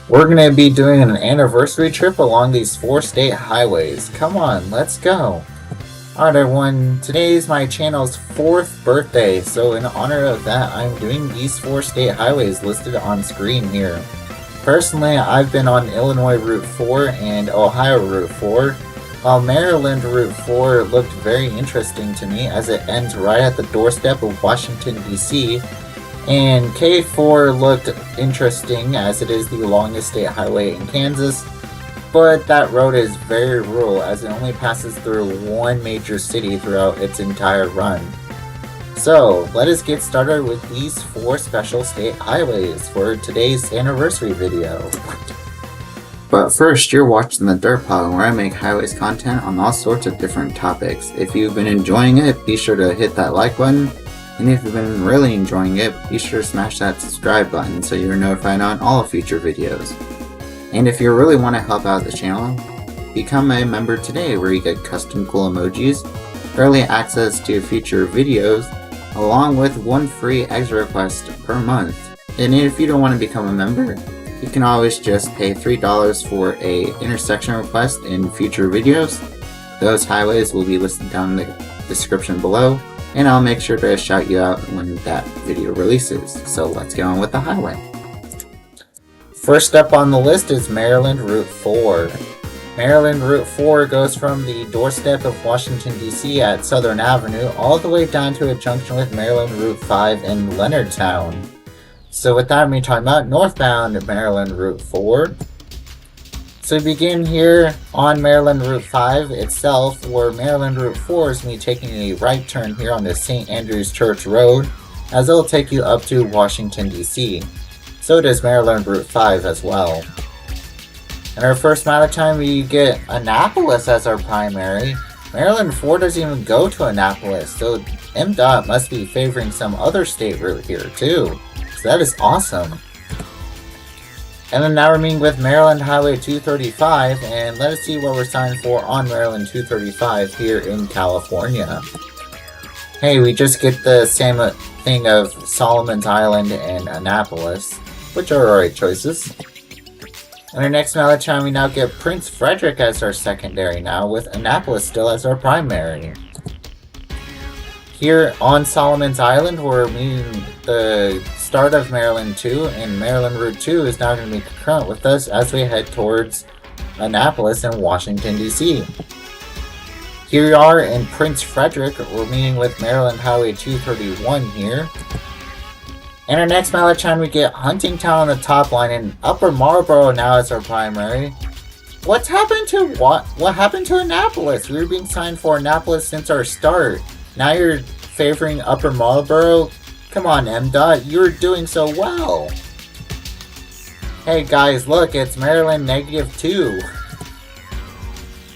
We're going to be doing an anniversary trip along these 4 state highways. Come on, let's go. Alright everyone, today is my channel's 4th birthday, so in honor of that, I'm doing these 4 state highways listed on screen here. Personally, I've been on Illinois Route 4 and Ohio Route 4, while Maryland Route 4 looked very interesting to me as it ends right at the doorstep of Washington, D.C., and K4 looked interesting as it is the longest state highway in Kansas, but that road is very rural as it only passes through one major city throughout its entire run. So, let us get started with these 4 special state highways for today's anniversary video. But first, you're watching TheDerpHog, where I make highways content on all sorts of different topics. If you've been enjoying it, be sure to hit that like button. And if you've been really enjoying it, be sure to smash that subscribe button so you're notified on all future videos. And if you really want to help out the channel, become a member today where you get custom cool emojis, early access to future videos, along with 1 free extra request per month. And if you don't want to become a member, you can always just pay $3 for a intersection request in future videos. Those highways will be listed down in the description below, and I'll make sure to shout you out when that video releases. So let's get on with the highway. First up on the list is Maryland Route 4. Maryland Route 4 goes from the doorstep of Washington, D.C. at Southern Avenue all the way down to a junction with Maryland Route 5 in Leonardtown. So with that, we're talking about northbound Maryland Route 4. So we begin here on Maryland Route 5 itself, where Maryland Route 4 is going to be taking a right turn here on the St. Andrew's Church Road, as it'll take you up to Washington, D.C. So does Maryland Route 5 as well. In our first amount of time, we get Annapolis as our primary. Maryland 4 doesn't even go to Annapolis, so MDOT must be favoring some other state route here too. So that is awesome. And then now we're meeting with Maryland Highway 235, and let us see what we're signed for on Maryland 235 here in California. Hey, we just get the same thing of Solomon's Island and Annapolis, which are alright choices. In our next amount of time, we now get Prince Frederick as our secondary now, with Annapolis still as our primary. Here on Solomon's Island, we're meeting the start of Maryland 2, and Maryland Route 2 is now going to be concurrent with us as we head towards Annapolis and Washington, D.C. Here we are in Prince Frederick, we're meeting with Maryland Highway 231 here. And our next mileage time, we get Huntingtown on the top line, and Upper Marlboro now as our primary. What happened to Annapolis? We were being signed for Annapolis since our start. Now you're favoring Upper Marlboro? Come on, MDOT, you're doing so well. Hey guys, look, it's Maryland -2.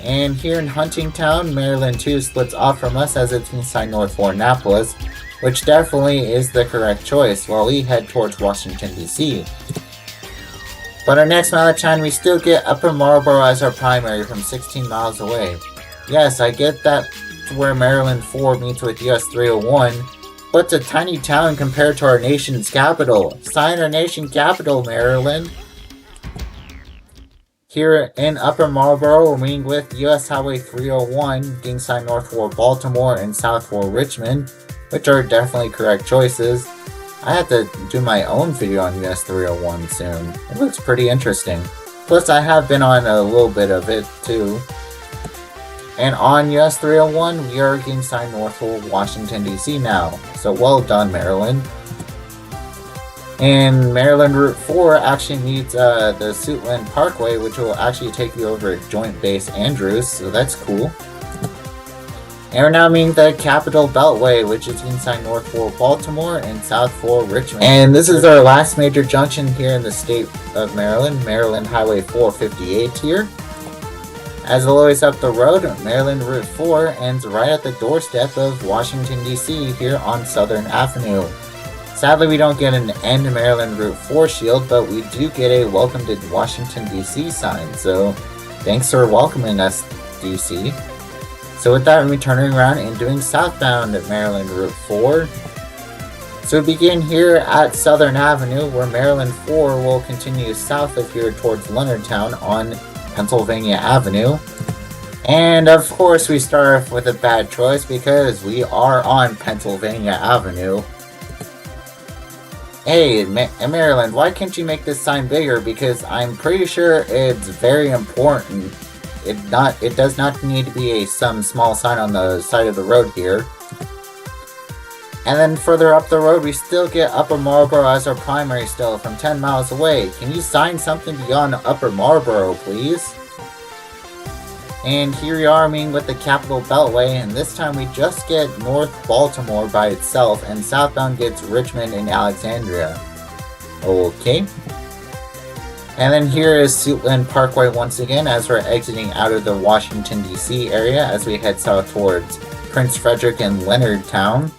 And here in Huntingtown, Maryland 2 splits off from us as it's being signed north for Annapolis, which definitely is the correct choice while we head towards Washington, D.C. But our next mile of time, we still get Upper Marlboro as our primary from 16 miles away. Yes, I get that where Maryland 4 meets with US 301, but it's a tiny town compared to our nation's capital. Sign our nation capital, Maryland. Here in Upper Marlboro, we're meeting with US Highway 301, being signed north for Baltimore and south for Richmond, which are definitely correct choices. I have to do my own video on US 301 soon. It looks pretty interesting. Plus, I have been on a little bit of it too. And on US 301, we are getting signed north for Washington, D.C. now. So well done, Maryland. And Maryland Route 4 actually meets the Suitland Parkway, which will actually take you over at Joint Base Andrews, so that's cool. And we're now meeting the Capitol Beltway, which is being signed north for Baltimore and south for Richmond. And this is our last major junction here in the state of Maryland, Maryland Highway 458 here. As always up the road, Maryland Route 4 ends right at the doorstep of Washington, D.C. here on Southern Avenue. Sadly, we don't get an end Maryland Route 4 shield, but we do get a welcome to Washington, D.C. sign, so thanks for welcoming us, D.C. So with that, we're turning around and doing southbound at Maryland Route 4. So we begin here at Southern Avenue, where Maryland 4 will continue south of here towards Leonardtown on Pennsylvania Avenue. And of course we start off with a bad choice because we are on Pennsylvania Avenue. Hey, Maryland, why can't you make this sign bigger? Because I'm pretty sure it's very important. It does not need to be some small sign on the side of the road here. And then further up the road, we still get Upper Marlboro as our primary still from 10 miles away. Can you sign something beyond Upper Marlboro, please? And here we are meeting with the Capital Beltway, and this time we just get North Baltimore by itself, and southbound gets Richmond and Alexandria. Okay. And then here is Suitland Parkway once again as we're exiting out of the Washington, D.C. area as we head south towards Prince Frederick and Leonardtown.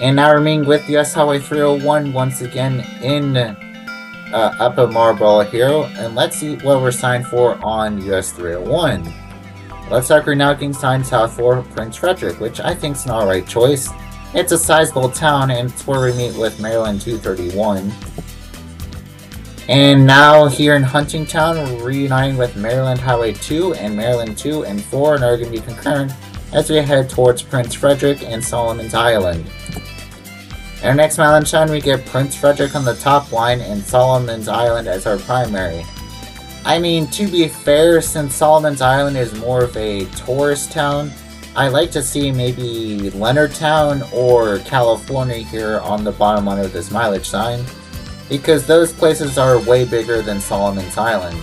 And now we're meeting with US Highway 301 once again in Upper Marlboro here, and let's see what we're signed for on US 301. Looks like we're now getting signed south for Prince Frederick, which I think is an alright choice. It's a sizable town, and it's where we meet with Maryland 231. And now here in Huntingtown, we're reuniting with Maryland Highway 2 and Maryland 2 and 4, and are going to be concurrent as we head towards Prince Frederick and Solomon's Island. In our next Maryland town, we get Prince Frederick on the top line and Solomon's Island as our primary. I mean, to be fair, since Solomon's Island is more of a tourist town, I like to see maybe Leonardtown or California here on the bottom line of this mileage sign, because those places are way bigger than Solomon's Island.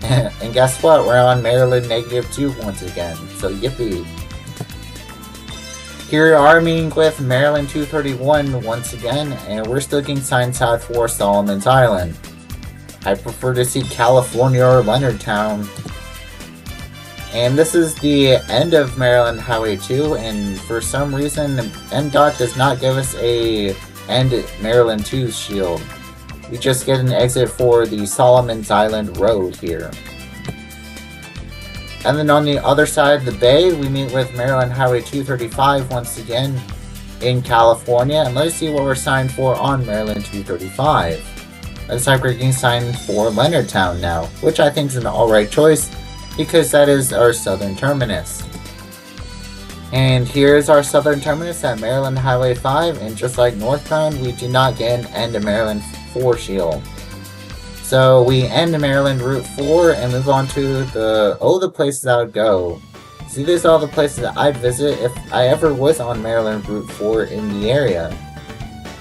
And guess what? We're on Maryland -2 once again, so yippee. Here we are meeting with Maryland 231 once again, and we're still getting signed south for Solomon's Island. I prefer to see California or Leonardtown. And this is the end of Maryland Highway 2, and for some reason, MDOT does not give us a end Maryland 2 shield. We just get an exit for the Solomon's Island Road here. And then on the other side of the bay, we meet with Maryland Highway 235 once again in California. And let's see what we're signed for on Maryland 235. Looks like we're getting signed for Leonardtown now, which I think is an alright choice because that is our southern terminus. And here's our southern terminus at Maryland Highway 5, and just like northbound, we do not get an end to Maryland 4 shield. So we end Maryland Route 4 and move on to the places I would go. See, these are all the places that I'd visit if I ever was on Maryland Route 4 in the area.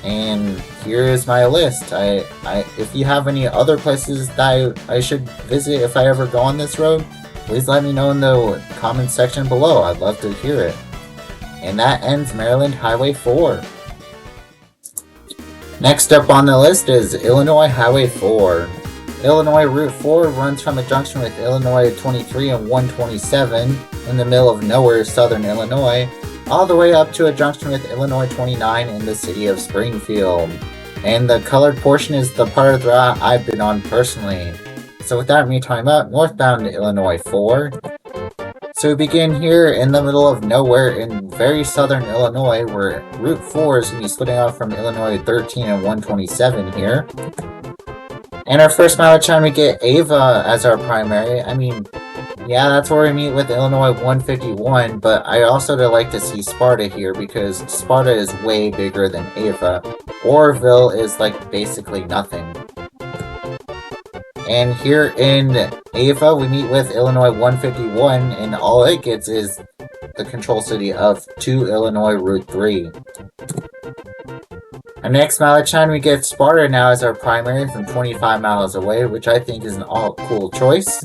And here is my list. If you have any other places that I should visit if I ever go on this road, please let me know in the comments section below. I'd love to hear it. And that ends Maryland Highway 4. Next up on the list is Illinois Highway 4. Illinois Route 4 runs from a junction with Illinois 23 and 127 in the middle of nowhere, southern Illinois, all the way up to a junction with Illinois 29 in the city of Springfield. And the colored portion is the part of the route I've been on personally. So without me talking about northbound Illinois 4. So we begin here in the middle of nowhere in very southern Illinois, where Route 4 is going to be splitting off from Illinois 13 and 127 here. And our first mileage time we get Ava as our primary. I mean, yeah, that's where we meet with Illinois 151, but I also like to see Sparta here because Sparta is way bigger than Ava. Orville is like basically nothing. And here in Ava, we meet with Illinois 151, and all it gets is the control city of 2 Illinois Route 3. Our next mileage time, we get Sparta now as our primary from 25 miles away, which I think is an all-cool choice.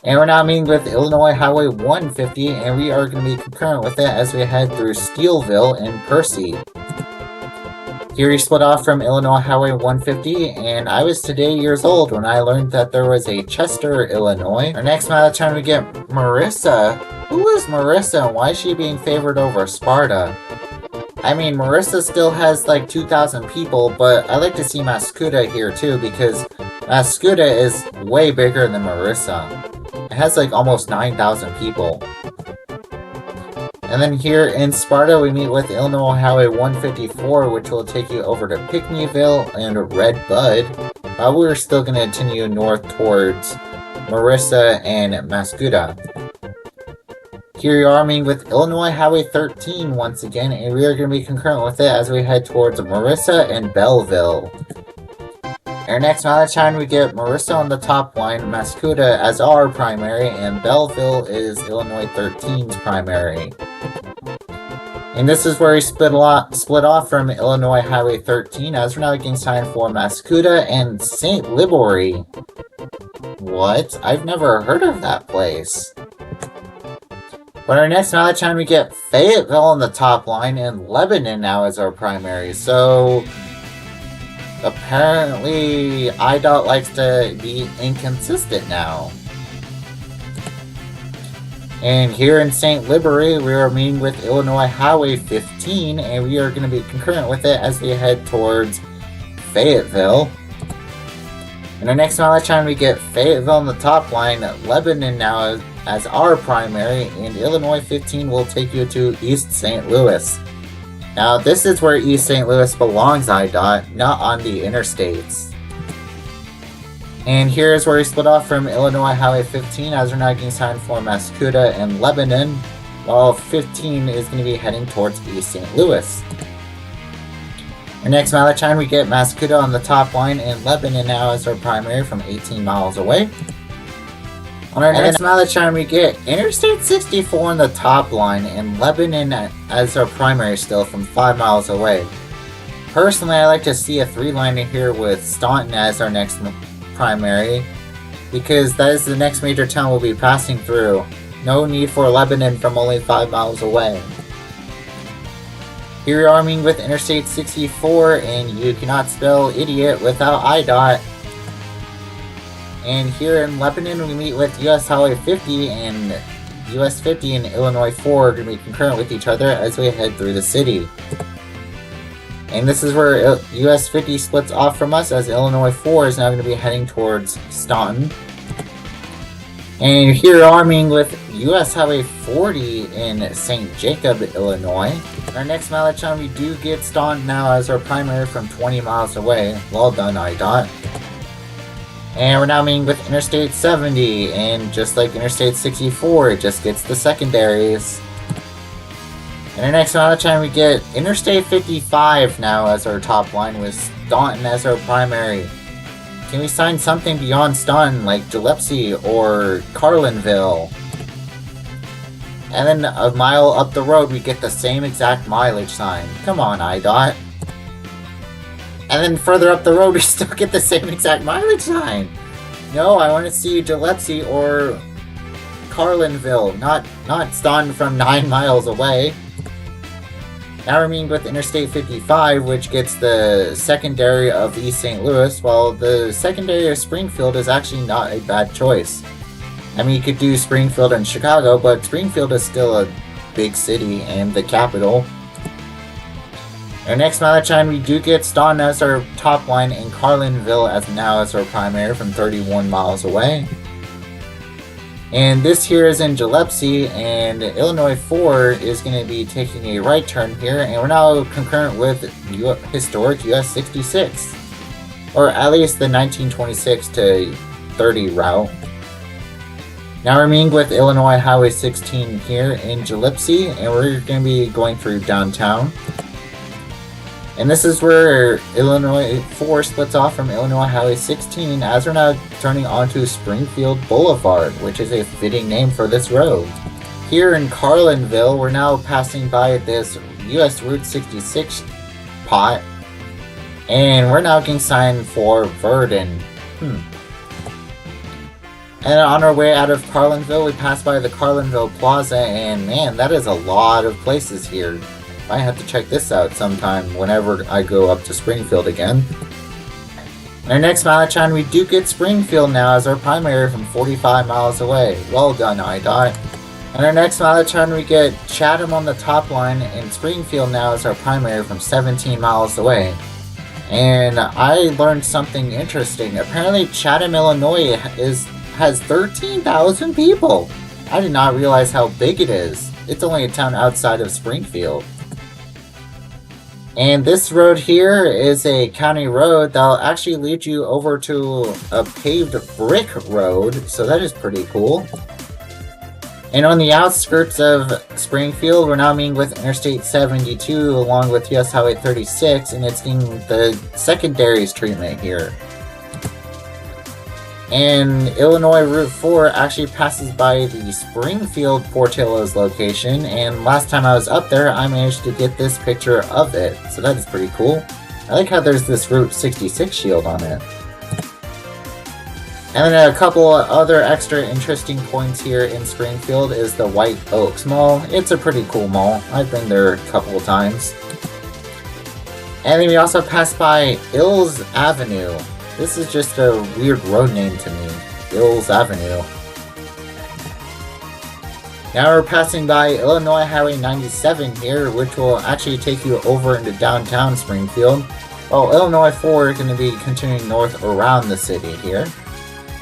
And we're now meeting with Illinois Highway 150, and we are going to be concurrent with it as we head through Steelville and Percy. Here we split off from Illinois Highway 150, and I was today years old when I learned that there was a Chester, Illinois. Our next mileage time we get Marissa. Who is Marissa, and why is she being favored over Sparta? I mean, Marissa still has like 2,000 people, but I like to see Mascuda here too, because Mascuda is way bigger than Marissa. It has like almost 9,000 people. And then here in Sparta, we meet with Illinois Highway 154, which will take you over to Pinckneyville and Red Bud. We're still going to continue north towards Marissa and Mascoutah. Here you are meeting with Illinois Highway 13 once again, and we are going to be concurrent with it as we head towards Marissa and Belleville. Our next mileage time, we get Marissa on the top line, Mascoutah as our primary, and Belleville is Illinois 13's primary. And this is where we split off from Illinois Highway 13, as we're now getting signed for Mascoutah and St. Libory. What? I've never heard of that place. But our next mileage time, we get Fayetteville on the top line, and Lebanon now as our primary. So apparently, IDOT likes to be inconsistent now. And here in St. Libory, we are meeting with Illinois Highway 15, and we are going to be concurrent with it as we head towards Fayetteville. In our next mileage time, we get Fayetteville on the top line, Lebanon now as our primary, and Illinois 15 will take you to East St. Louis. Now, this is where East St. Louis belongs, IDOT, not on the interstates. And here's where we split off from Illinois Highway 15 as we're now getting signed for Mascoutah and Lebanon, while 15 is going to be heading towards East St. Louis. Our next mileage time, we get Mascoutah on the top line, and Lebanon now as our primary from 18 miles away. On our next mileage time, we get Interstate 64 on the top line, and Lebanon as our primary still from 5 miles away. Personally, I like to see a 3-liner here with Staunton as our next primary, because that is the next major town we'll be passing through. No need for Lebanon from only 5 miles away. Here we are meeting with Interstate 64, and you cannot spell idiot without IDOT. And here in Lebanon, we meet with US Highway 50, and US 50 and Illinois 4 are going to be concurrent with each other as we head through the city. And this is where US 50 splits off from us, as Illinois 4 is now going to be heading towards Staunton. And here are meeting with US Highway 40 in St. Jacob, Illinois. Our next mileage time, we do get Staunton now as our primary from 20 miles away. Well done, IDOT. And we're now meeting with Interstate 70, and just like Interstate 64, it just gets the secondaries. In our next mileage time, we get Interstate 55 now as our top line, with Staunton as our primary. Can we sign something beyond Staunton, like Gillespie or Carlinville? And then a mile up the road, we get the same exact mileage sign. Come on, IDOT. And then further up the road, we still get the same exact mileage sign. No, I want to see Gillespie or Carlinville, not Staunton from 9 miles away. Now we're meeting with Interstate 55, which gets the secondary of East St. Louis, while the secondary of Springfield is actually not a bad choice. I mean, you could do Springfield and Chicago, but Springfield is still a big city and the capital. Our next mileage time, we do get Staunton as our top line, and Carlinville as our primary from 31 miles away. And this here is in Gillespie, and Illinois 4 is going to be taking a right turn here, and we're now concurrent with historic US 66, or at least the 1926 to 30 route. Now we're meeting with Illinois Highway 16 here in Gillespie, and we're going to be going through downtown. And this is where Illinois 4 splits off from Illinois Highway 16, as we're now turning onto Springfield Boulevard, which is a fitting name for this road. Here in Carlinville, we're now passing by this US Route 66 pot, and we're now getting signed for Verdon. And on our way out of Carlinville, we pass by the Carlinville Plaza, and man, that is a lot of places here. I have to check this out sometime whenever I go up to Springfield again. In our next mileage time, we do get Springfield now as our primary from 45 miles away. Well done, IDOT. In our next mileage time, we get Chatham on the top line, and Springfield now as our primary from 17 miles away. And I learned something interesting. Apparently, Chatham, Illinois has 13,000 people. I did not realize how big it is. it's only a town outside of Springfield. And this road here is a county road that'll actually lead you over to a paved brick road, so that is pretty cool. And on the outskirts of Springfield, we're now meeting with Interstate 72 along with US Highway 36, and it's getting the secondaries treatment here. And Illinois Route 4 actually passes by the Springfield Portillo's location, and last time I was up there, I managed to get this picture of it, so that is pretty cool. I like how there's this Route 66 shield on it. And then a couple of other extra interesting points here in Springfield is the White Oaks Mall. It's a pretty cool mall. I've been there a couple of times. And then we also passed by Ills Avenue. This is just a weird road name to me. Ills Avenue. Now we're passing by Illinois Highway 97 here, which will actually take you over into downtown Springfield. While Illinois 4 is going to be continuing north around the city here.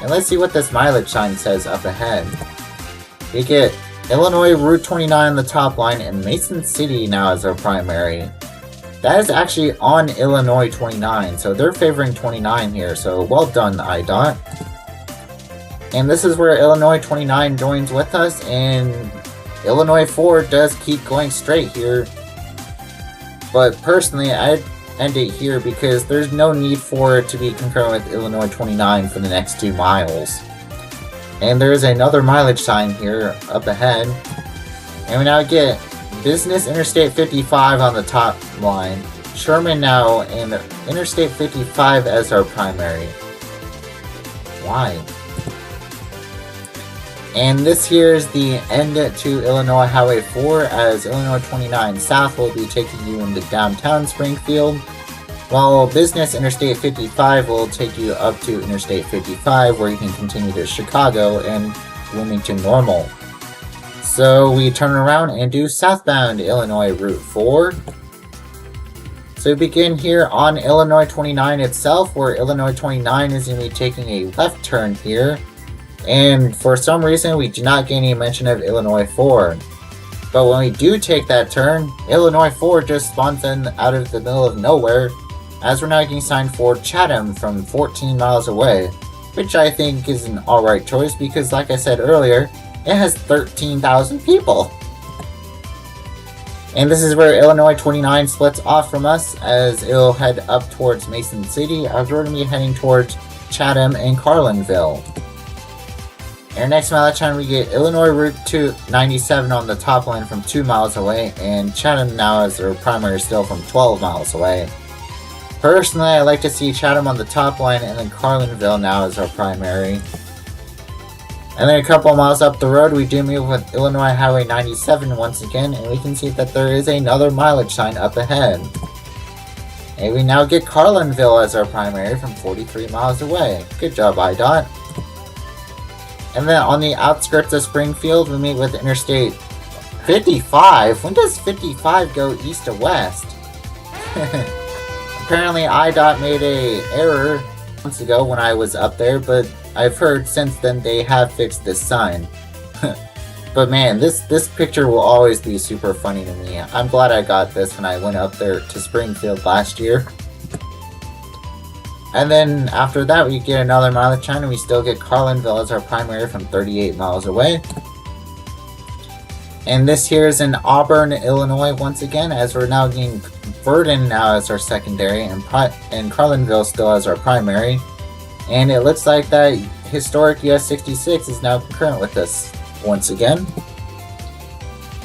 And let's see what this mileage sign says up ahead. We get Illinois Route 29 on the top line and Mason City now as our primary. That is actually on Illinois 29, so they're favoring 29 here, so well done, IDOT. And this is where Illinois 29 joins with us, and Illinois 4 does keep going straight here. But personally, I'd end it here because there's no need for it to be concurrent with Illinois 29 for the next 2 miles. And there is another mileage sign here up ahead. And we now get Business Interstate 55 on the top line, Sherman now, and Interstate 55 as our primary. Why? And this here is the end to Illinois Highway 4, as Illinois 29 South will be taking you into downtown Springfield, while Business Interstate 55 will take you up to Interstate 55, where you can continue to Chicago and Bloomington Normal. So we turn around and do southbound Illinois Route 4. So we begin here on Illinois 29 itself, where Illinois 29 is going to be taking a left turn here. And for some reason, we do not get any mention of Illinois 4. But when we do take that turn, Illinois 4 just spawns in out of the middle of nowhere, as we're now getting signed for Chatham from 14 miles away, which I think is an alright choice because, like I said earlier, it has 13,000 people. And this is where Illinois 29 splits off from us, as it'll head up towards Mason City, as we're going to be heading towards Chatham and Carlinville. Our next mileage time, we get Illinois Route 97 on the top line from 2 miles away, and Chatham now as our primary still from 12 miles away. Personally, I like to see Chatham on the top line and then Carlinville now as our primary. And then a couple of miles up the road, we do meet with Illinois Highway 97 once again, and we can see that there is another mileage sign up ahead. And we now get Carlinville as our primary from 43 miles away. Good job, IDOT. And then on the outskirts of Springfield, we meet with Interstate 55. When does 55 go east to west? Apparently IDOT made an error months ago when I was up there, but I've heard since then they have fixed this sign. But man, this picture will always be super funny to me. I'm glad I got this when I went up there to Springfield last year. And then after that, we get another mileage sign, and we still get Carlinville as our primary from 38 miles away. And this here is in Auburn, Illinois once again, as we're now getting Verdon now as our secondary, and Carlinville still as our primary. And it looks like that historic US 66 is now concurrent with us once again.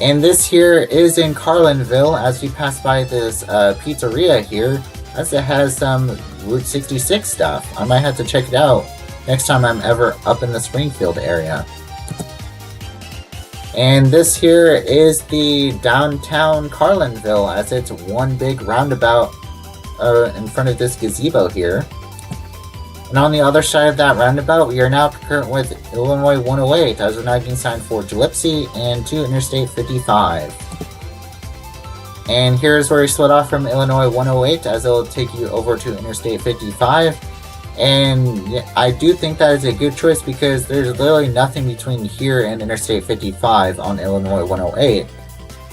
And this here is in Carlinville, as we pass by this pizzeria here, as it has some Route 66 stuff. I might have to check it out next time I'm ever up in the Springfield area. And this here is the downtown Carlinville, as it's one big roundabout in front of this gazebo here. And on the other side of that roundabout, we are now concurrent with Illinois 108, as we're now getting signed for Gillespie and to Interstate 55. And here's where we split off from Illinois 108, as it'll take you over to Interstate 55. And yeah, I do think that is a good choice because there's literally nothing between here and Interstate 55 on Illinois 108,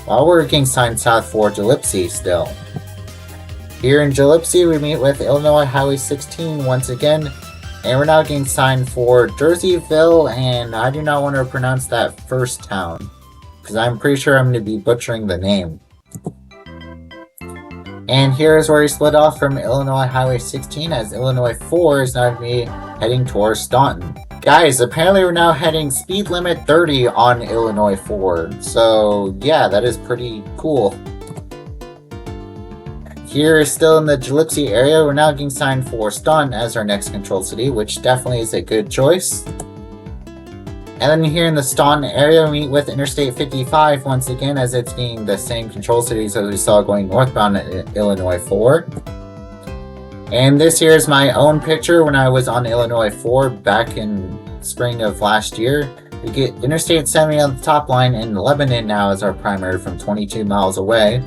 while we're getting signed south for Gillespie still. Here in Gillespie, we meet with Illinois Highway 16 once again, and we're now getting signed for Jerseyville, and I do not want to pronounce that first town, because I'm pretty sure I'm going to be butchering the name. And here is where we split off from Illinois Highway 16, as Illinois 4 is now going to be heading towards Staunton. Guys, apparently we're now heading speed limit 30 on Illinois 4, so yeah, that is pretty cool. Here, still in the Gillespie area, we're now getting signed for Staunton as our next control city, which definitely is a good choice. And then here in the Staunton area, we meet with Interstate 55 once again, as it's being the same control cities as we saw going northbound at Illinois 4. And this here is my own picture when I was on Illinois 4 back in spring of last year. We get Interstate 70 on the top line, and Lebanon now as our primary from 22 miles away.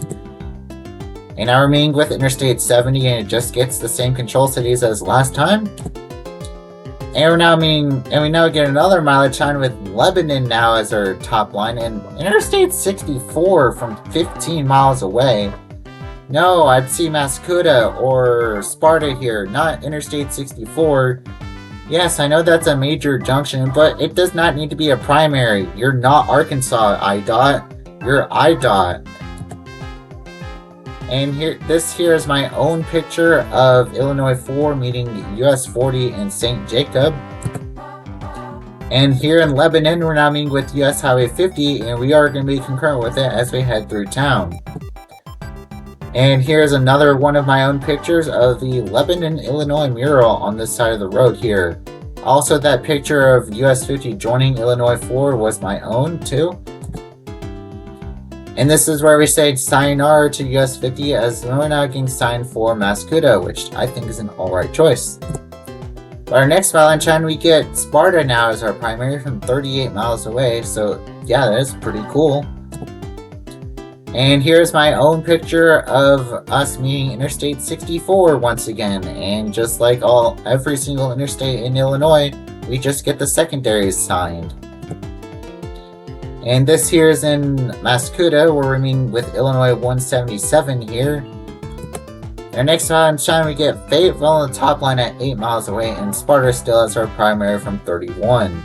And now we're meeting with Interstate 70, and it just gets the same control cities as last time. And we now get another mileage sign with Lebanon now as our top line, and Interstate 64 from 15 miles away. No, I'd see Mascuda or Sparta here, not Interstate 64. Yes, I know that's a major junction, but it does not need to be a primary. You're not Arkansas, IDOT. You're IDOT. And this here is my own picture of Illinois 4 meeting US 40 in St. Jacob. And here in Lebanon, we're now meeting with US Highway 50, and we are going to be concurrent with it as we head through town. And here's another one of my own pictures of the Lebanon, Illinois mural on this side of the road here. Also, that picture of US 50 joining Illinois 4 was my own too. And this is where we say sayonara to US 50, as we're now getting signed for Mascuda, which I think is an alright choice. But our next Valentine, we get Sparta now as our primary from 38 miles away, so yeah, that is pretty cool. And here's my own picture of us meeting Interstate 64 once again, and just like every single interstate in Illinois, we just get the secondaries signed. And this here is in Mascuda, where we're meeting with Illinois 177 here. Our next time we get Fayetteville on the top line at 8 miles away, and Sparta still has our primary from 31.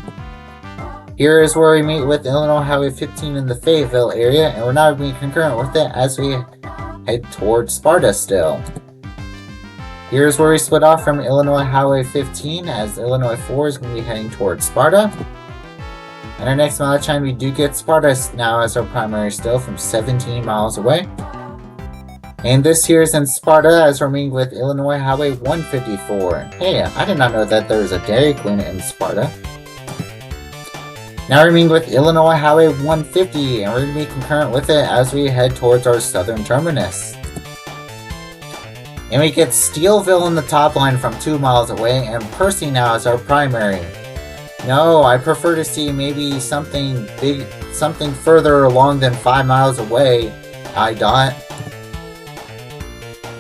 Here is where we meet with Illinois Highway 15 in the Fayetteville area, and we're now being concurrent with it as we head towards Sparta still. Here's where we split off from Illinois Highway 15, as Illinois 4 is going to be heading towards Sparta. And our next mileage time, we do get Sparta now as our primary still from 17 miles away. And this here is in Sparta as we're meeting with Illinois Highway 154. Hey, I did not know that there was a Dairy Queen in Sparta. Now we're meeting with Illinois Highway 150, and we're going to be concurrent with it as we head towards our southern terminus. And we get Steelville in the top line from 2 miles away, and Percy now as our primary. No, I prefer to see maybe something big, something further along than 5 miles away, IDOT.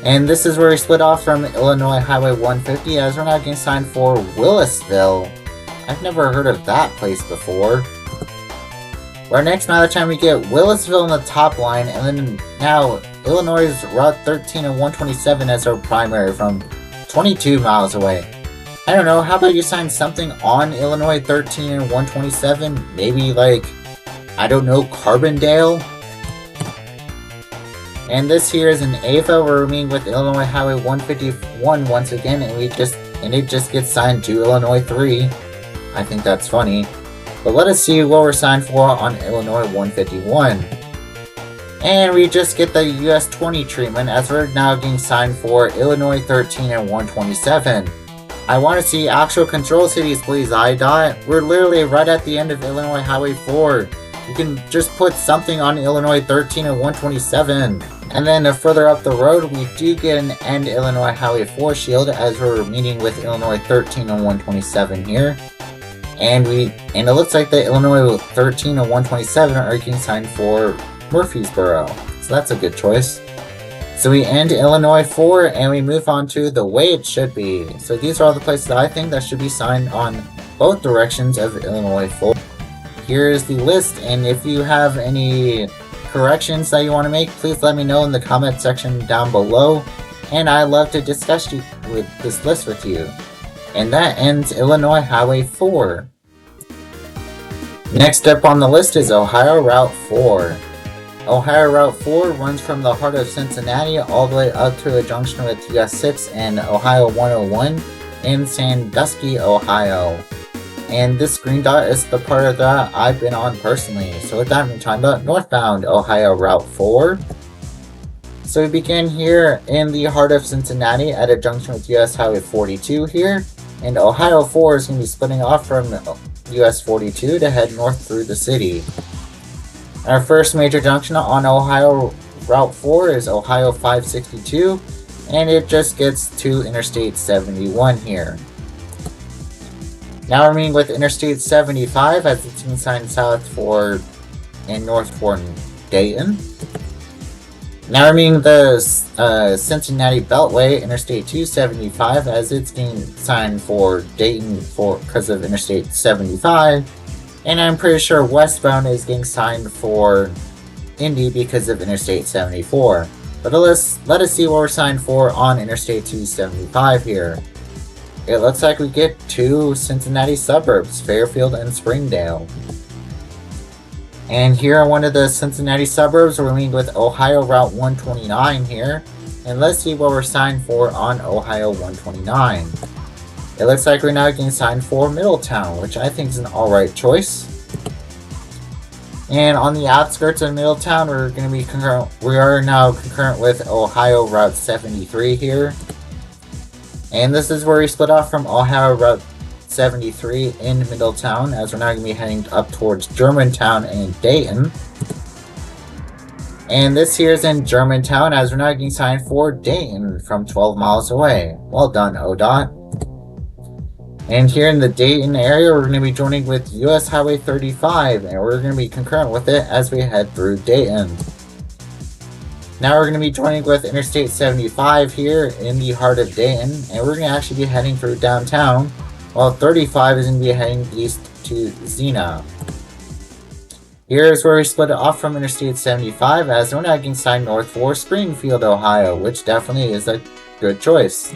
And this is where we split off from Illinois Highway 150, as we're now getting signed for Willisville. I've never heard of that place before. Our next mileage time, we get Willisville in the top line, and then now Illinois Route 13 and 127 as our primary from 22 miles away. I don't know, how about you sign something on Illinois 13 and 127? Maybe like, I don't know, Carbondale? And this here is in Ava, where we're meeting with Illinois Highway 151 once again, and it just gets signed to Illinois 3. I think that's funny. But let us see what we're signed for on Illinois 151. And we just get the US 20 treatment, as we're now getting signed for Illinois 13 and 127. I want to see actual control cities, please, IDOT. We're literally right at the end of Illinois Highway 4. You can just put something on Illinois 13 and 127. And then further up the road, we do get an end Illinois Highway 4 shield, as we're meeting with Illinois 13 and 127 here. And it looks like the Illinois 13 and 127 are getting signed for Murfreesboro. So that's a good choice. So we end Illinois 4 and we move on to the way it should be. So these are all the places that I think that should be signed on both directions of Illinois 4. Here is the list, and if you have any corrections that you want to make, please let me know in the comment section down below, and I'd love to discuss with this list with you. And that ends Illinois Highway 4. Next up on the list is Ohio Route 4. Ohio Route 4 runs from the heart of Cincinnati all the way up to a junction with US 6 and Ohio 101 in Sandusky, Ohio. And this green dot is the part of that I've been on personally. So with that, I'm talking about northbound Ohio Route 4. So we begin here in the heart of Cincinnati at a junction with US Highway 42 here. And Ohio 4 is going to be splitting off from US 42 to head north through the city. Our first major junction on Ohio Route 4 is Ohio 562, and it just gets to Interstate 71 here. Now we're meeting with Interstate 75 as it's being signed south for and north for Dayton. Now we're meeting the Cincinnati Beltway, Interstate 275, as it's being signed for Dayton because of Interstate 75. And I'm pretty sure westbound is getting signed for Indy because of Interstate 74. But let us see what we're signed for on Interstate 275 here. It looks like we get two Cincinnati suburbs, Fairfield and Springdale. And here are one of the Cincinnati suburbs, we're meeting with Ohio Route 129 here. And let's see what we're signed for on Ohio 129. It looks like we're now getting signed for Middletown, which I think is an alright choice. And on the outskirts of Middletown, we are now concurrent with Ohio Route 73 here. And this is where we split off from Ohio Route 73 in Middletown, as we're now going to be heading up towards Germantown and Dayton. And this here is in Germantown, as we're now getting signed for Dayton from 12 miles away. Well done, ODOT. And here in the Dayton area, we're going to be joining with US Highway 35, and we're going to be concurrent with it as we head through Dayton. Now we're going to be joining with Interstate 75 here in the heart of Dayton, and we're going to actually be heading through downtown, while 35 is going to be heading east to Xenia. Here's where we split it off from Interstate 75, as we're now getting signed north for Springfield, Ohio, which definitely is a good choice.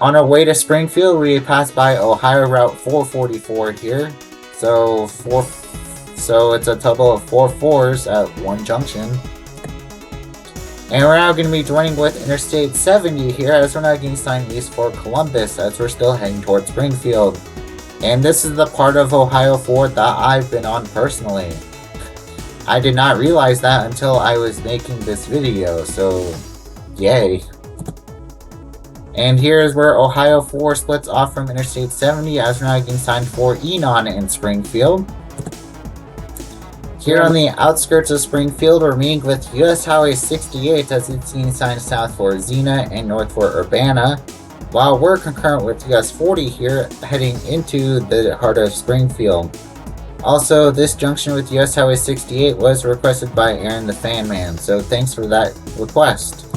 On our way to Springfield, we pass by Ohio Route 444 here. So it's a total of 4 4s at one junction. And we're now going to be joining with Interstate 70 here, as we're now getting signed east for Columbus, as we're still heading towards Springfield. And this is the part of Ohio 4 that I've been on personally. I did not realize that until I was making this video, so yay. And here is where Ohio 4 splits off from Interstate 70, as we're now getting signed for Enon in Springfield. Here on the outskirts of Springfield, we're meeting with US Highway 68, as it's being signed south for Xenia and north for Urbana, while we're concurrent with US 40 here, heading into the heart of Springfield. Also, this junction with US Highway 68 was requested by Aaron the Fan Man, so thanks for that request.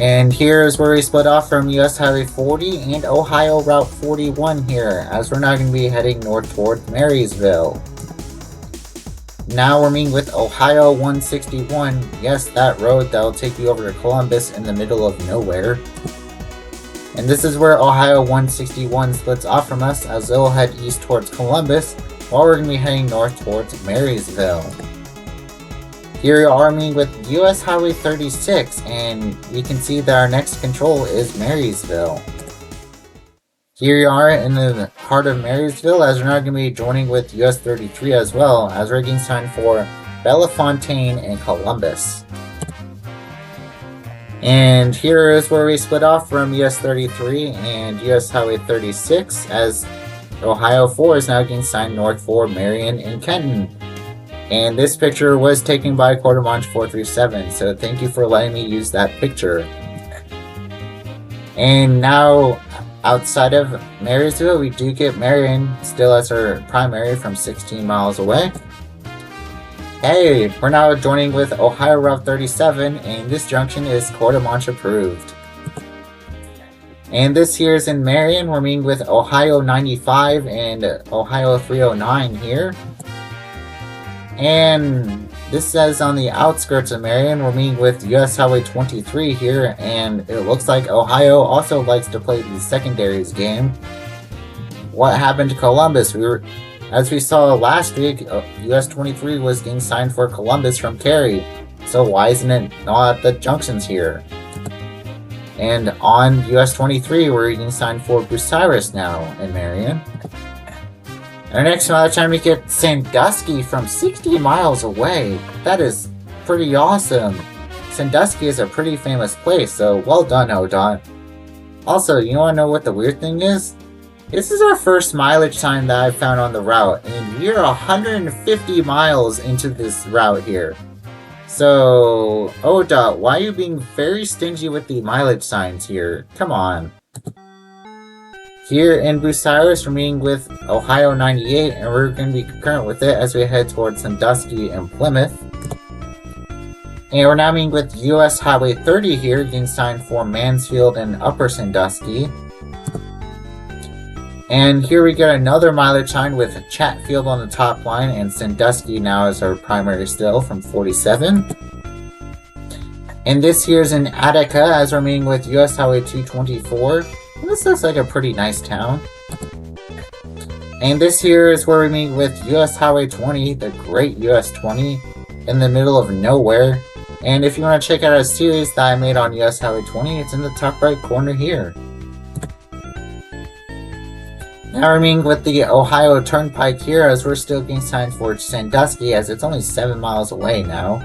And here is where we split off from US Highway 40 and Ohio Route 41 here, as we're now going to be heading north toward Marysville. Now we're meeting with Ohio 161, yes, that road that will take you over to Columbus in the middle of nowhere. And this is where Ohio 161 splits off from us, as it will head east towards Columbus, while we're going to be heading north towards Marysville. Here we are meeting with US Highway 36, and we can see that our next control is Marysville. Here we are in the heart of Marysville, as we're now going to be joining with US 33 as well, as we're getting signed for Bellefontaine and Columbus. And here is where we split off from US 33 and US Highway 36, as Ohio 4 is now getting signed north for Marion and Kenton. And this picture was taken by Quartz 437, so thank you for letting me use that picture. And now, outside of Marysville, we do get Marion still as our primary from 16 miles away. Hey, we're now joining with Ohio Route 37, and this junction is Quadrant approved. And this here is in Marion, we're meeting with Ohio 95 and Ohio 309 here. And this says on the outskirts of Marion, we're meeting with US Highway 23 here, and it looks like Ohio also likes to play the secondaries game. What happened to Columbus? As we saw last week, US 23 was getting signed for Columbus from Cary, so why isn't it not at the junctions here? And on US 23, we're getting signed for Bucyrus now in Marion. Our next time we get Sandusky from 60 miles away. That is pretty awesome. Sandusky is a pretty famous place, so well done, ODOT. Also, you wanna know what the weird thing is? This is our first mileage time that I've found on the route, and we're 150 miles into this route here. So, ODOT, why are you being very stingy with the mileage signs here? Come on. Here in Bucyrus, we're meeting with Ohio 98, and we're going to be concurrent with it as we head towards Sandusky and Plymouth. And we're now meeting with US Highway 30 here, getting signed for Mansfield and Upper Sandusky. And here we get another mileage sign with Chatfield on the top line, and Sandusky now is our primary still from 47. And this here is in Attica as we're meeting with US Highway 224. This looks like a pretty nice town. And this here is where we meet with US Highway 20, the great US 20, in the middle of nowhere. And if you want to check out a series that I made on US Highway 20, it's in the top right corner here. Now we're meeting with the Ohio Turnpike here as we're still getting signed for Sandusky as it's only 7 miles away now.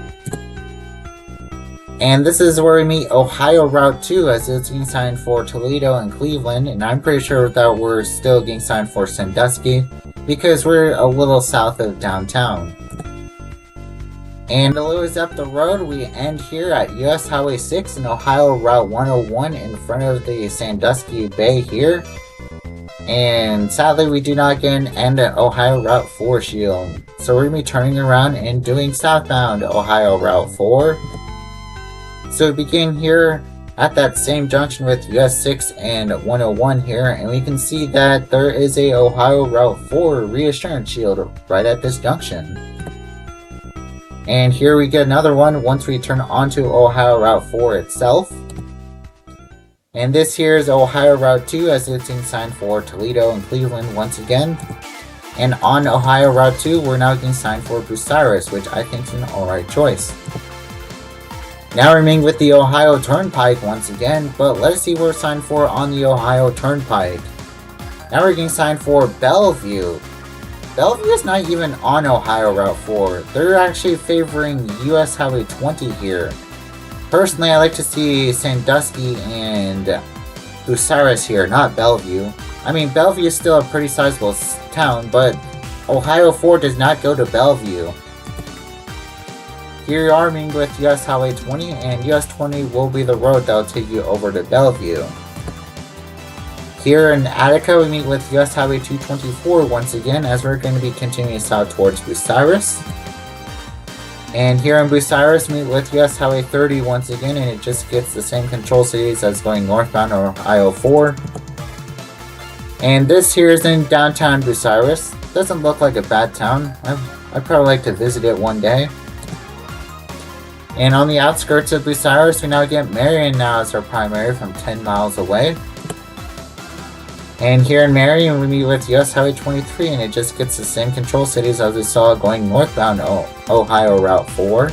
And this is where we meet Ohio Route 2 as it's getting signed for Toledo and Cleveland, and I'm pretty sure that we're still getting signed for Sandusky because we're a little south of downtown. And a little ways up the road, we end here at US Highway 6 and Ohio Route 101 in front of the Sandusky Bay here. And sadly, we do not get an end at Ohio Route 4 shield. So we're going to be turning around and doing southbound Ohio Route 4. So we begin here at that same junction with US 6 and 101 here, and we can see that there is a Ohio Route 4 reassurance shield right at this junction. And here we get another one once we turn onto Ohio Route 4 itself. And this here is Ohio Route 2 as it's being signed for Toledo and Cleveland once again. And on Ohio Route 2, we're now getting signed for Bucyrus, which I think is an alright choice. Now we're meeting with the Ohio Turnpike once again, but let's see what we're signed for on the Ohio Turnpike. Now we're getting signed for Bellevue. Bellevue is not even on Ohio Route 4. They're actually favoring US Highway 20 here. Personally, I like to see Sandusky and Bucyrus here, not Bellevue. I mean, Bellevue is still a pretty sizable town, but Ohio 4 does not go to Bellevue. Here you are meeting with US Highway 20, and US 20 will be the road that will take you over to Bellevue. Here in Attica, we meet with US Highway 224 once again, as we're going to be continuing south towards Bucyrus. And here in Bucyrus, we meet with US Highway 30 once again, and it just gets the same control cities as going northbound Ohio 4. And this here is in downtown Bucyrus. Doesn't look like a bad town. I'd probably like to visit it one day. And on the outskirts of Bucyrus, we now get Marion now as our primary from 10 miles away. And here in Marion, we meet with US Highway 23, and it just gets the same control cities as we saw going northbound Ohio Route 4.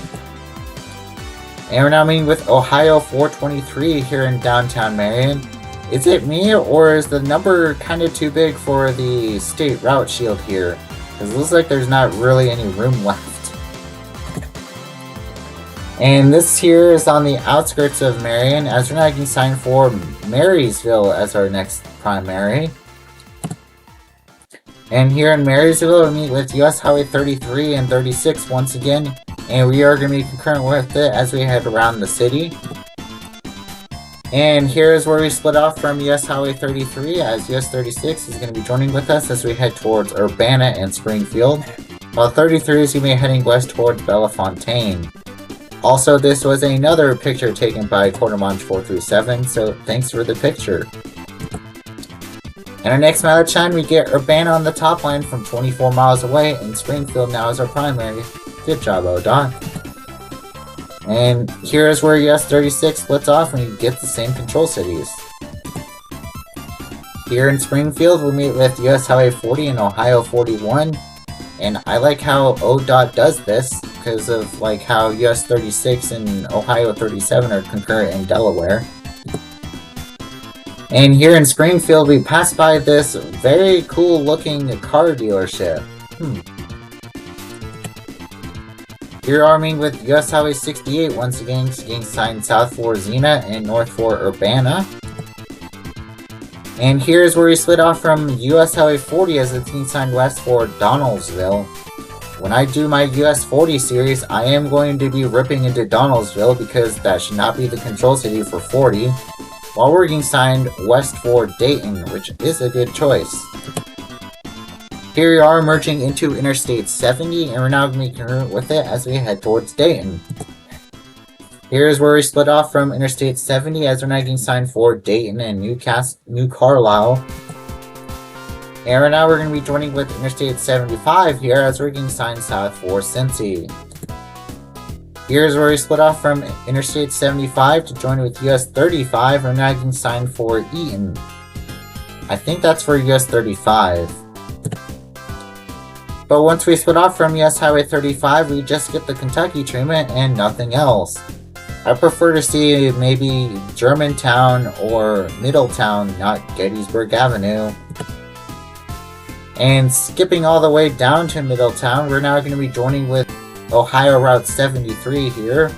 And we're now meeting with Ohio 423 here in downtown Marion. Is it me, or is the number kind of too big for the state route shield here? Because it looks like there's not really any room left. And this here is on the outskirts of Marion, as we're now getting signed for Marysville as our next primary. And here in Marysville, we meet with US Highway 33 and 36 once again, and we are going to be concurrent with it as we head around the city. And here is where we split off from US Highway 33, as US 36 is going to be joining with us as we head towards Urbana and Springfield. while 33 is going to be heading west towards Bellefontaine. Also, this was another picture taken by Quartz 437, so thanks for the picture. And our next mileage sign, we get Urbana on the top line from 24 miles away, and Springfield now is our primary. Good job, ODOT. And here is where US 36 splits off and you get the same control cities. Here in Springfield, we'll meet with US Highway 40 and Ohio 41. And I like how ODOT does this, because of like how US 36 and Ohio 37 are concurrent in Delaware. And here in Springfield, we pass by this very cool looking car dealership. Here arming with US Highway 68 once again, getting signed south for Xena and north for Urbana. And here's where we split off from US Highway 40 as it's being signed west for Donaldsville. When I do my US 40 series, I am going to be ripping into Donaldsville because that should not be the control city for 40, while we're getting signed west for Dayton, which is a good choice. Here we are merging into Interstate 70, and we're now going to be congruent with it as we head towards Dayton. Here's where we split off from Interstate 70 as we're now getting signed for Dayton and New Carlisle. And right now we're going to be joining with Interstate 75 here as we're getting signed south for Cincy. Here's where we split off from Interstate 75 to join with US 35. We're now getting signed for Eaton. I think that's for US 35. But once we split off from US Highway 35, we just get the Kentucky treatment and nothing else. I prefer to see maybe Germantown or Middletown, not Gettysburg Avenue. And skipping all the way down to Middletown, we're now going to be joining with Ohio Route 73 here.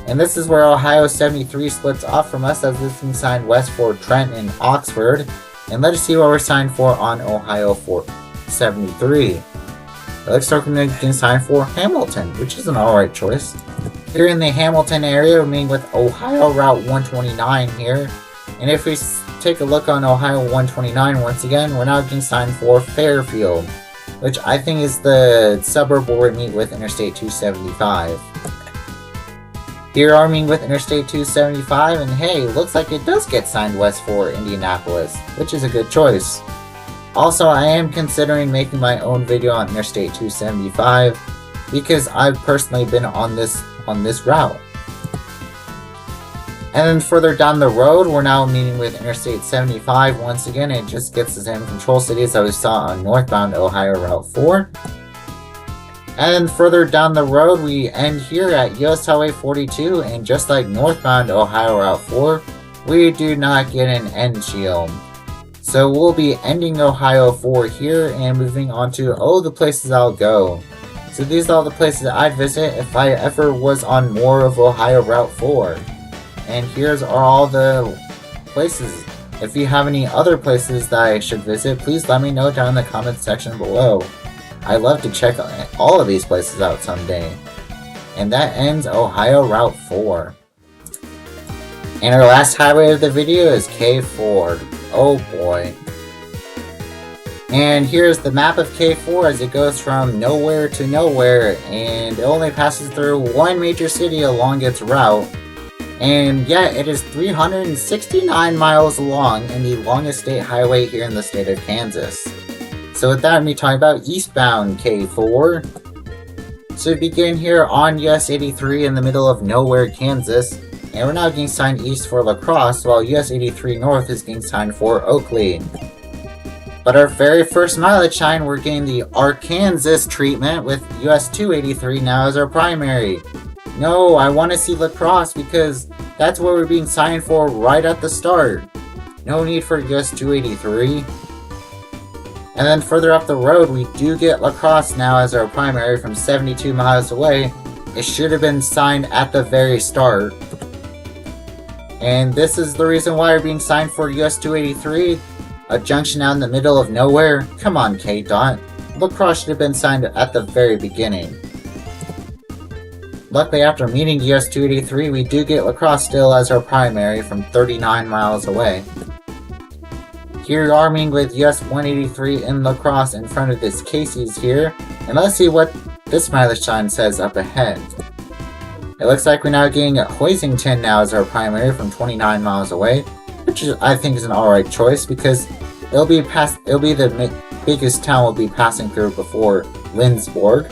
And this is where Ohio 73 splits off from us as this is signed west for Trent and Oxford. And let us see what we're signed for on Ohio 73. It looks like we're going to get signed for Hamilton, which is an alright choice. Here in the Hamilton area, we're meeting with Ohio Route 129 here. And if we take a look on Ohio 129 once again, we're now getting signed for Fairfield, which I think is the suburb where we meet with Interstate 275. Here arming with Interstate 275, and hey, looks like it does get signed west for Indianapolis, which is a good choice. Also, I am considering making my own video on Interstate 275 because I've personally been on this route. And then further down the road, we're now meeting with Interstate 75 once again. It just gets the same control cities that we saw on northbound Ohio Route 4. And then further down the road, we end here at US Highway 42, and just like northbound Ohio Route 4, we do not get an end shield. So we'll be ending Ohio 4 here and moving on to, the places I'll go. So these are all the places I'd visit if I ever was on more of Ohio Route 4. And here's all the places. If you have any other places that I should visit, please let me know down in the comments section below. I'd love to check all of these places out someday. And that ends Ohio Route 4. And our last highway of the video is K4. Oh boy. And here's the map of K4 as it goes from nowhere to nowhere, and it only passes through one major city along its route. And yeah, it is 369 miles long and the longest state highway here in the state of Kansas. So with that, I'm talking about eastbound K4. So we begin here on US 83 in the middle of nowhere, Kansas. And we're now getting signed east for La Crosse, while US 83 north is getting signed for Oakley. But our very first mileage sign, we're getting the Arkansas treatment with US 283 now as our primary. No, I want to see La Crosse because that's where we're being signed for right at the start. No need for US 283. And then further up the road, we do get La Crosse now as our primary from 72 miles away. It should have been signed at the very start. And this is the reason why we're being signed for US 283, a junction out in the middle of nowhere. Come on, K-Dot. La Crosse should have been signed at the very beginning. Luckily, after meeting US 283, we do get La Crosse still as our primary from 39 miles away. Here arming with US 183 in La Crosse in front of this Casey's here. And let's see what this mileage sign says up ahead. It looks like we're now getting Hoisington now as our primary from 29 miles away, which I think is an alright choice because it'll be the biggest town we'll be passing through before Lindsborg.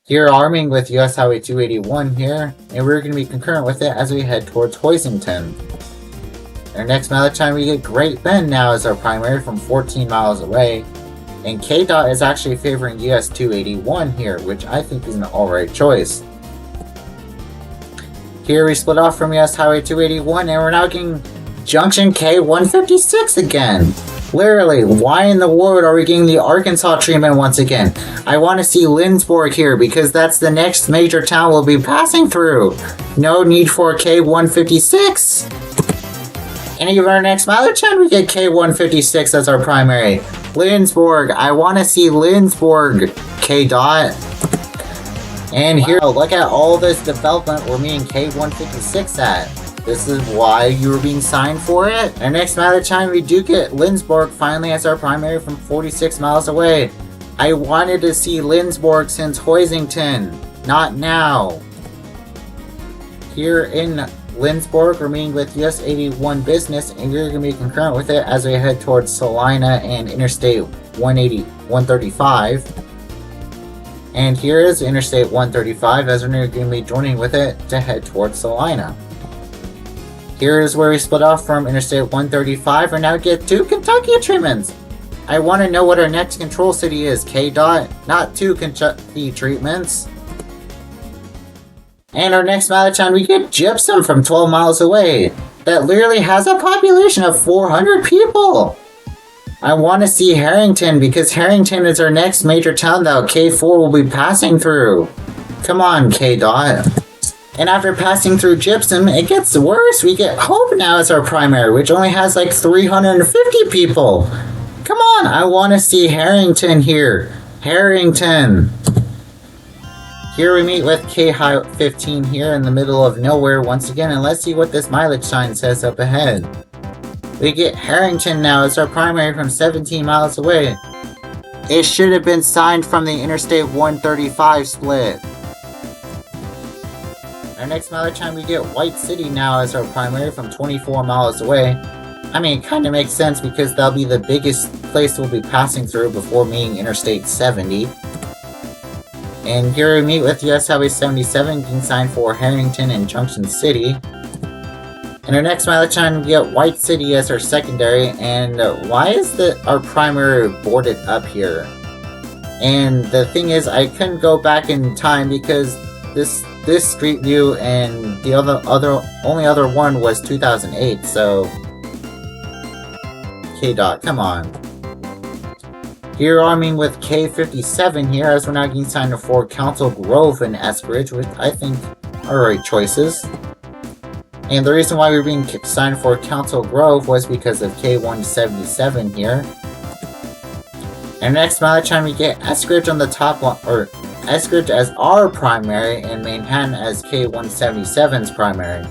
Here arming with US Highway 281 here, and we're going to be concurrent with it as we head towards Hoisington. Our next mileage time we get Great Bend now as our primary from 14 miles away, and KDOT is actually favoring US 281 here, which I think is an alright choice. Here we split off from US Highway 281 and we're now getting Junction K156 again. Literally, why in the world are we getting the Arkansas treatment once again? I want to see Lindsborg here because that's the next major town we'll be passing through. No need for K156. And even our next mileage time we get K156 as our primary. Lindsborg, I want to see Lindsborg, KDOT. And here, look at all this development we're meeting K156 at. This is why you were being signed for it. Our next mileage time we do get Lindsborg finally as our primary from 46 miles away. I wanted to see Lindsborg since Hoisington. Not now. Here in Lindsborg, we're meeting with US 81 Business, and we're going to be concurrent with it as we head towards Salina and Interstate 135. And here is Interstate 135 as we're going to be joining with it to head towards Salina. Here is where we split off from Interstate 135 and now get two Kentucky treatments. I want to know what our next control city is, KDOT, not two Kentucky treatments. And our next mileage time we get Gypsum from 12 miles away. That literally has a population of 400 people. I want to see Harrington because Harrington is our next major town that K4 will be passing through. Come on, KDOT. And after passing through Gypsum, it gets worse. We get Hope now as our primary, which only has like 350 people. Come on, I want to see Harrington here. Harrington. Here we meet with K-15 here in the middle of nowhere once again, and let's see what this mileage sign says up ahead. We get Harrington now as our primary from 17 miles away. It should have been signed from the Interstate 135 split. Our next mileage time we get White City now as our primary from 24 miles away. I mean, it kind of makes sense because that'll be the biggest place we'll be passing through before meeting Interstate 70. And here we meet with US Highway 77 being signed for Harrington and Junction City. And our next mileage time we get White City as our secondary, and why is our primary boarded up here? And the thing is, I couldn't go back in time because this Street View and the only other one was 2008, so KDOT, come on. Here arming with K57 here as we're now getting signed for Council Grove and Eskridge, which I think are right choices. And the reason why we were being signed for Council Grove was because of K177 here. And next mileage time we get Eskridge on the top line, or Eskridge as our primary and Manhattan as K177's primary.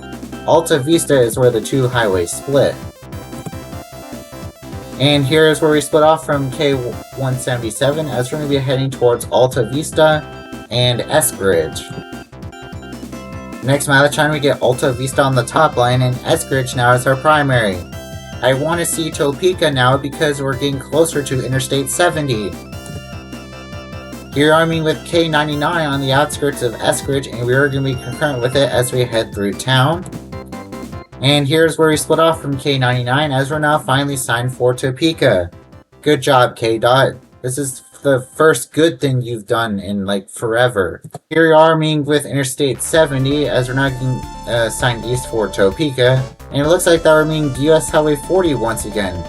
Alta Vista is where the two highways split. And here is where we split off from K177 as we're going to be heading towards Alta Vista and Eskridge. Next mileage time we get Alta Vista on the top line and Eskridge now as our primary. I want to see Topeka now because we're getting closer to Interstate 70. Here arming with K99 on the outskirts of Eskridge, and we are going to be concurrent with it as we head through town. And here's where we split off from K99 as we're now finally signed for Topeka. Good job, KDOT. This is the first good thing you've done in like forever. Here we are meeting with Interstate 70 as we're now getting signed east for Topeka. And it looks like that we're meeting US Highway 40 once again.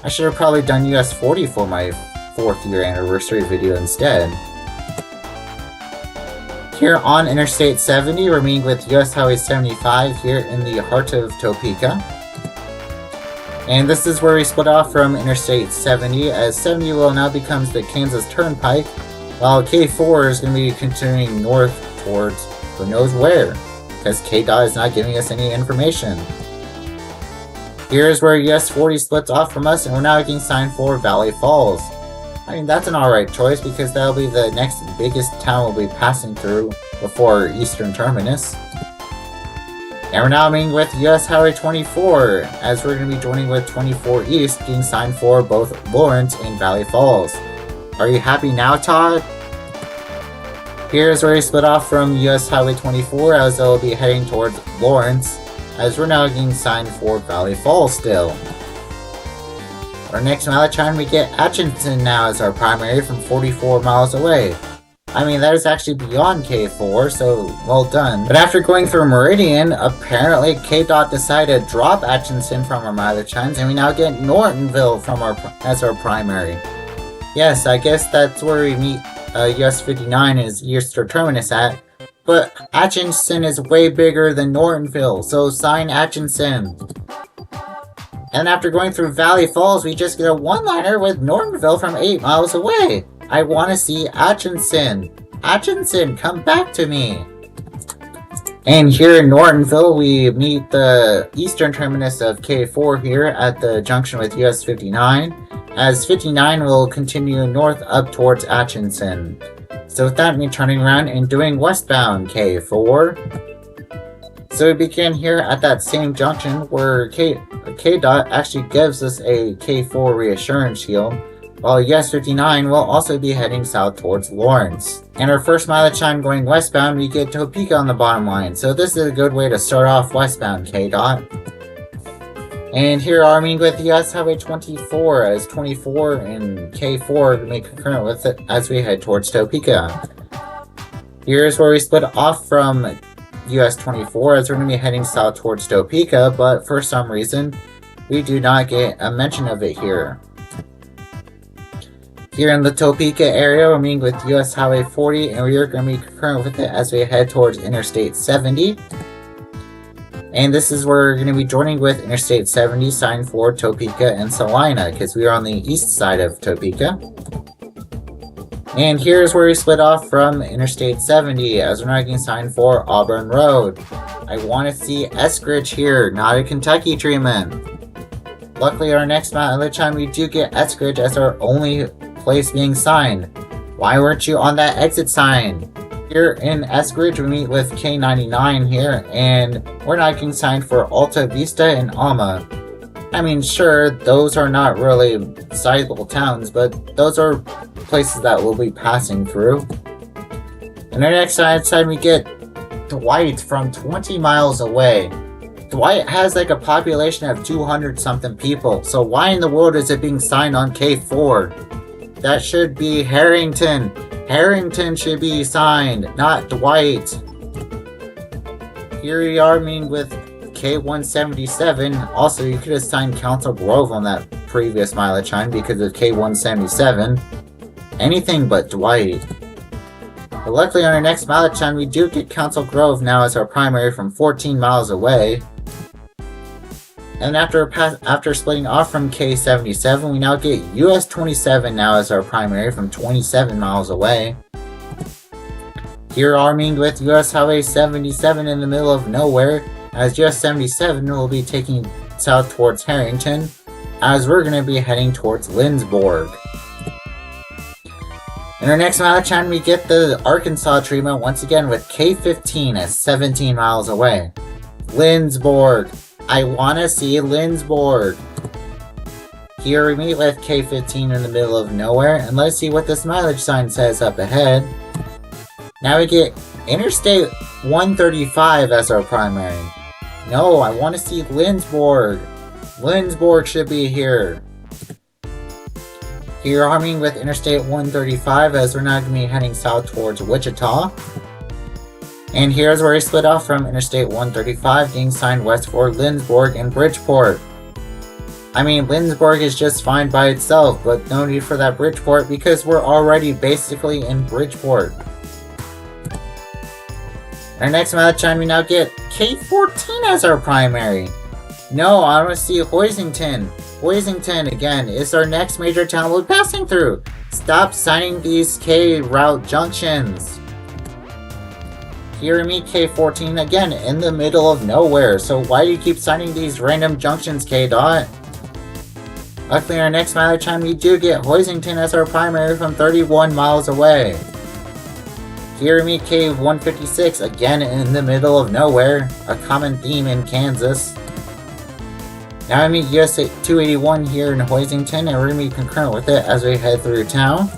I should have probably done US 40 for my 4th year anniversary video instead. Here on Interstate 70, we're meeting with US Highway 75 here in the heart of Topeka. And this is where we split off from Interstate 70, as 70 will now becomes the Kansas Turnpike, while K4 is going to be continuing north towards who knows where, because KDOT is not giving us any information. Here's where US 40 splits off from us, and we're now getting signed for Valley Falls. I mean, that's an alright choice because that'll be the next biggest town we'll be passing through before Eastern Terminus. And we're now meeting with US Highway 24, as we're going to be joining with 24 East, getting signed for both Lawrence and Valley Falls. Are you happy now, Todd? Here's where we split off from US Highway 24, as they'll be heading towards Lawrence, as we're now getting signed for Valley Falls still. Our next mileage time, we get Atchison now as our primary from 44 miles away. I mean, that is actually beyond K4, so well done. But after going through Meridian, apparently KDOT decided to drop Atchison from our mileage times, and we now get Nortonville as our primary. Yes, I guess that's where we meet US 59 is Eastern Terminus at, but Atchison is way bigger than Nortonville, so sign Atchison. And after going through Valley Falls, we just get a one-liner with Nortonville from 8 miles away. I want to see Atchison. Atchison, come back to me. And here in Nortonville, we meet the Eastern Terminus of K4 here at the junction with US 59, as 59 will continue north up towards Atchison. So with that, me turning around and doing westbound K4. So we begin here at that same junction where KDOT actually gives us a K4 reassurance shield, while US 59 will also be heading south towards Lawrence. And our first mileage time going westbound, we get Topeka on the bottom line, so this is a good way to start off westbound KDOT. And here are meeting with US Highway 24, as 24 and K4 make concurrent with it as we head towards Topeka. Here's where we split off from US 24, as we're going to be heading south towards Topeka, but for some reason, we do not get a mention of it here. Here in the Topeka area, we're meeting with US Highway 40, and we are going to be concurrent with it as we head towards Interstate 70. And this is where we're going to be joining with Interstate 70, signed for Topeka and Salina, because we are on the east side of Topeka. And here's where we split off from Interstate 70, as we're now getting signed for Auburn Road. I want to see Eskridge here, not a Kentucky treatment. Luckily, our next mileage time, we do get Eskridge as our only place being signed. Why weren't you on that exit sign? Here in Eskridge, we meet with K99 here, and we're not getting signed for Alta Vista and Alma. I mean, sure, those are not really sizable towns, but those are places that we'll be passing through. And our next side we get Dwight from 20 miles away. Dwight has like a population of 200 something people, so why in the world is it being signed on K4? That should be Harrington. Harrington should be signed, not Dwight. Here we are meeting with K177. Also, you could have signed Council Grove on that previous mileage time because of K177. Anything but Dwight. But luckily on our next mileage time, we do get Council Grove now as our primary from 14 miles away. And after splitting off from K77, we now get US 27 now as our primary from 27 miles away. Here arming with US Highway 77 in the middle of nowhere, as US 77 will be taking south towards Harrington, as we're going to be heading towards Lindsborg. In our next mileage time, we get the Arkansas treatment once again with K15 at 17 miles away. Lindsborg. I want to see Lindsborg. Here we meet with K15 in the middle of nowhere, and let's see what this mileage sign says up ahead. Now we get Interstate 135 as our primary. No, I want to see Lindsborg. Lindsborg should be here. Here arming with Interstate 135 as we're now going to be heading south towards Wichita. And here's where we split off from Interstate 135, getting signed west for Lindsborg and Bridgeport. I mean, Lindsborg is just fine by itself, but no need for that Bridgeport because we're already basically in Bridgeport. Our next match time, we now get K14 as our primary. No, I want to see Hoisington. Hoisington, again, is our next major town we're passing through. Stop signing these K route junctions. here we meet K14 again in the middle of nowhere. So why do you keep signing these random junctions, K-Dot? Luckily, our next mileage time we do get Hoisington as our primary from 31 miles away. Here we meet K156 again in the middle of nowhere, a common theme in Kansas. Now we meet US 281 here in Hoisington, and we're going to be concurrent with it as we head through town.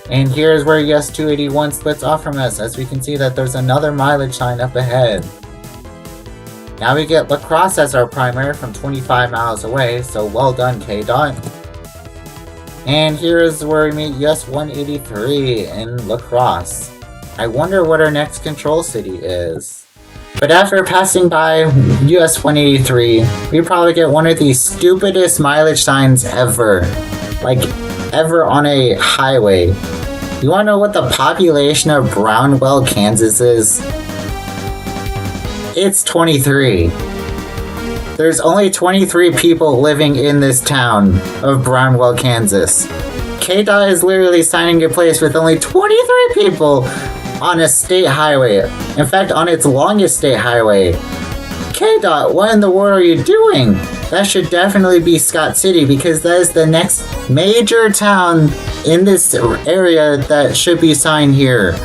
And here's where US 281 splits off from us, as we can see that there's another mileage sign up ahead. Now we get La Crosse as our primary from 25 miles away, so well done, K-Dot. And here's where we meet US 183 in La Crosse. I wonder what our next control city is. But after passing by US 183, we probably get one of the stupidest mileage signs ever. Like, ever on a highway. You wanna know what the population of Brownwell, Kansas is? It's 23. There's only 23 people living in this town of Brownwell, Kansas. K-Dot is literally signing a place with only 23 people on a state highway. In fact, on its longest state highway. K-Dot, what in the world are you doing? That should definitely be Scott City, because that is the next major town in this area that should be signed here.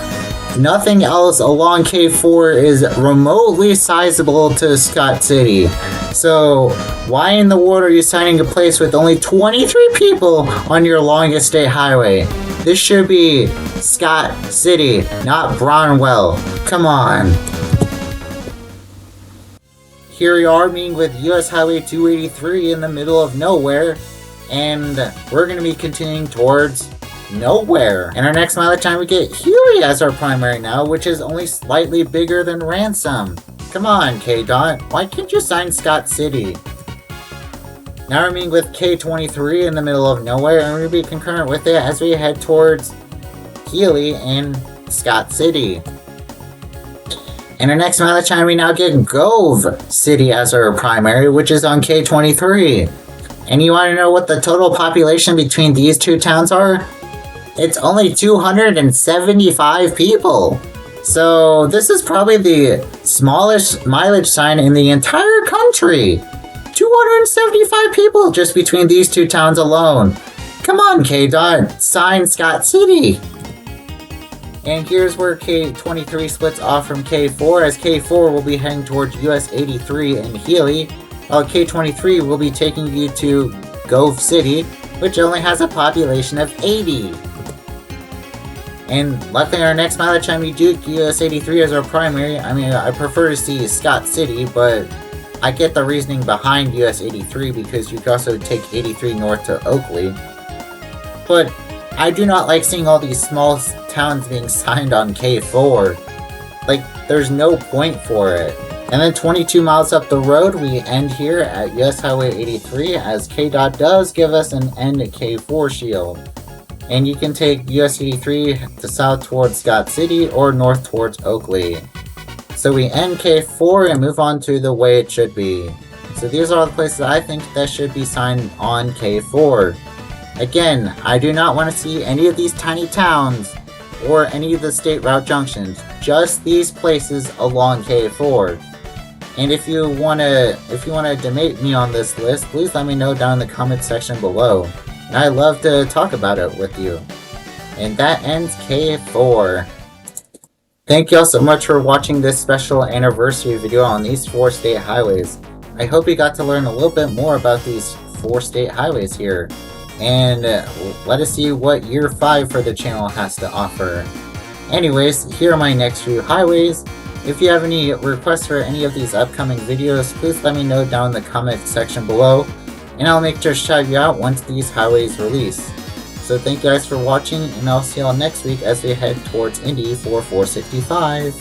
Nothing else along K4 is remotely sizable to Scott City. So, why in the world are you signing a place with only 23 people on your longest state highway? This should be Scott City, not Brownwell. Come on. Here we are meeting with US Highway 283 in the middle of nowhere, and we're going to be continuing towards nowhere. In our next mileage time we get Healy as our primary now, which is only slightly bigger than Ransom. Come on, K-Dot, why can't you sign Scott City? Now we're meeting with K23 in the middle of nowhere, and we're going to be concurrent with it as we head towards Healy and Scott City. In our next mileage time we now get Gove City as our primary, which is on K23. And you want to know what the total population between these two towns are? It's only 275 people. So this is probably the smallest mileage sign in the entire country. 275 people just between these two towns alone. Come on, K-Dot, sign Scott City. And here's where K23 splits off from K4, as K4 will be heading towards US 83 in Healy, while K23 will be taking you to Gove City, which only has a population of 80. And luckily our next mileage time we do US 83 as our primary. I mean, I prefer to see Scott City, but I get the reasoning behind US 83 because you can also take 83 north to Oakley. But I do not like seeing all these small towns being signed on K4. Like, there's no point for it. And then 22 miles up the road, we end here at US Highway 83, as K-Dot does give us an end K4 shield. And you can take US 83 to south towards Scott City or north towards Oakley. So we end K4 and move on to the way it should be. So these are the places I think that should be signed on K4. Again, I do not want to see any of these tiny towns or any of the state route junctions, just these places along K4. And if you wanna debate me on this list, please let me know down in the comment section below. And I'd love to talk about it with you. And that ends K4. Thank you all so much for watching this special anniversary video on these 4 state highways. I hope you got to learn a little bit more about these 4 state highways here. And let us see what year 5 for the channel has to offer. Anyways, here are my next few highways. If you have any requests for any of these upcoming videos, please let me know down in the comment section below, and I'll make sure to shout you out once these highways release. So thank you guys for watching, and I'll see y'all next week as we head towards Indy for 465.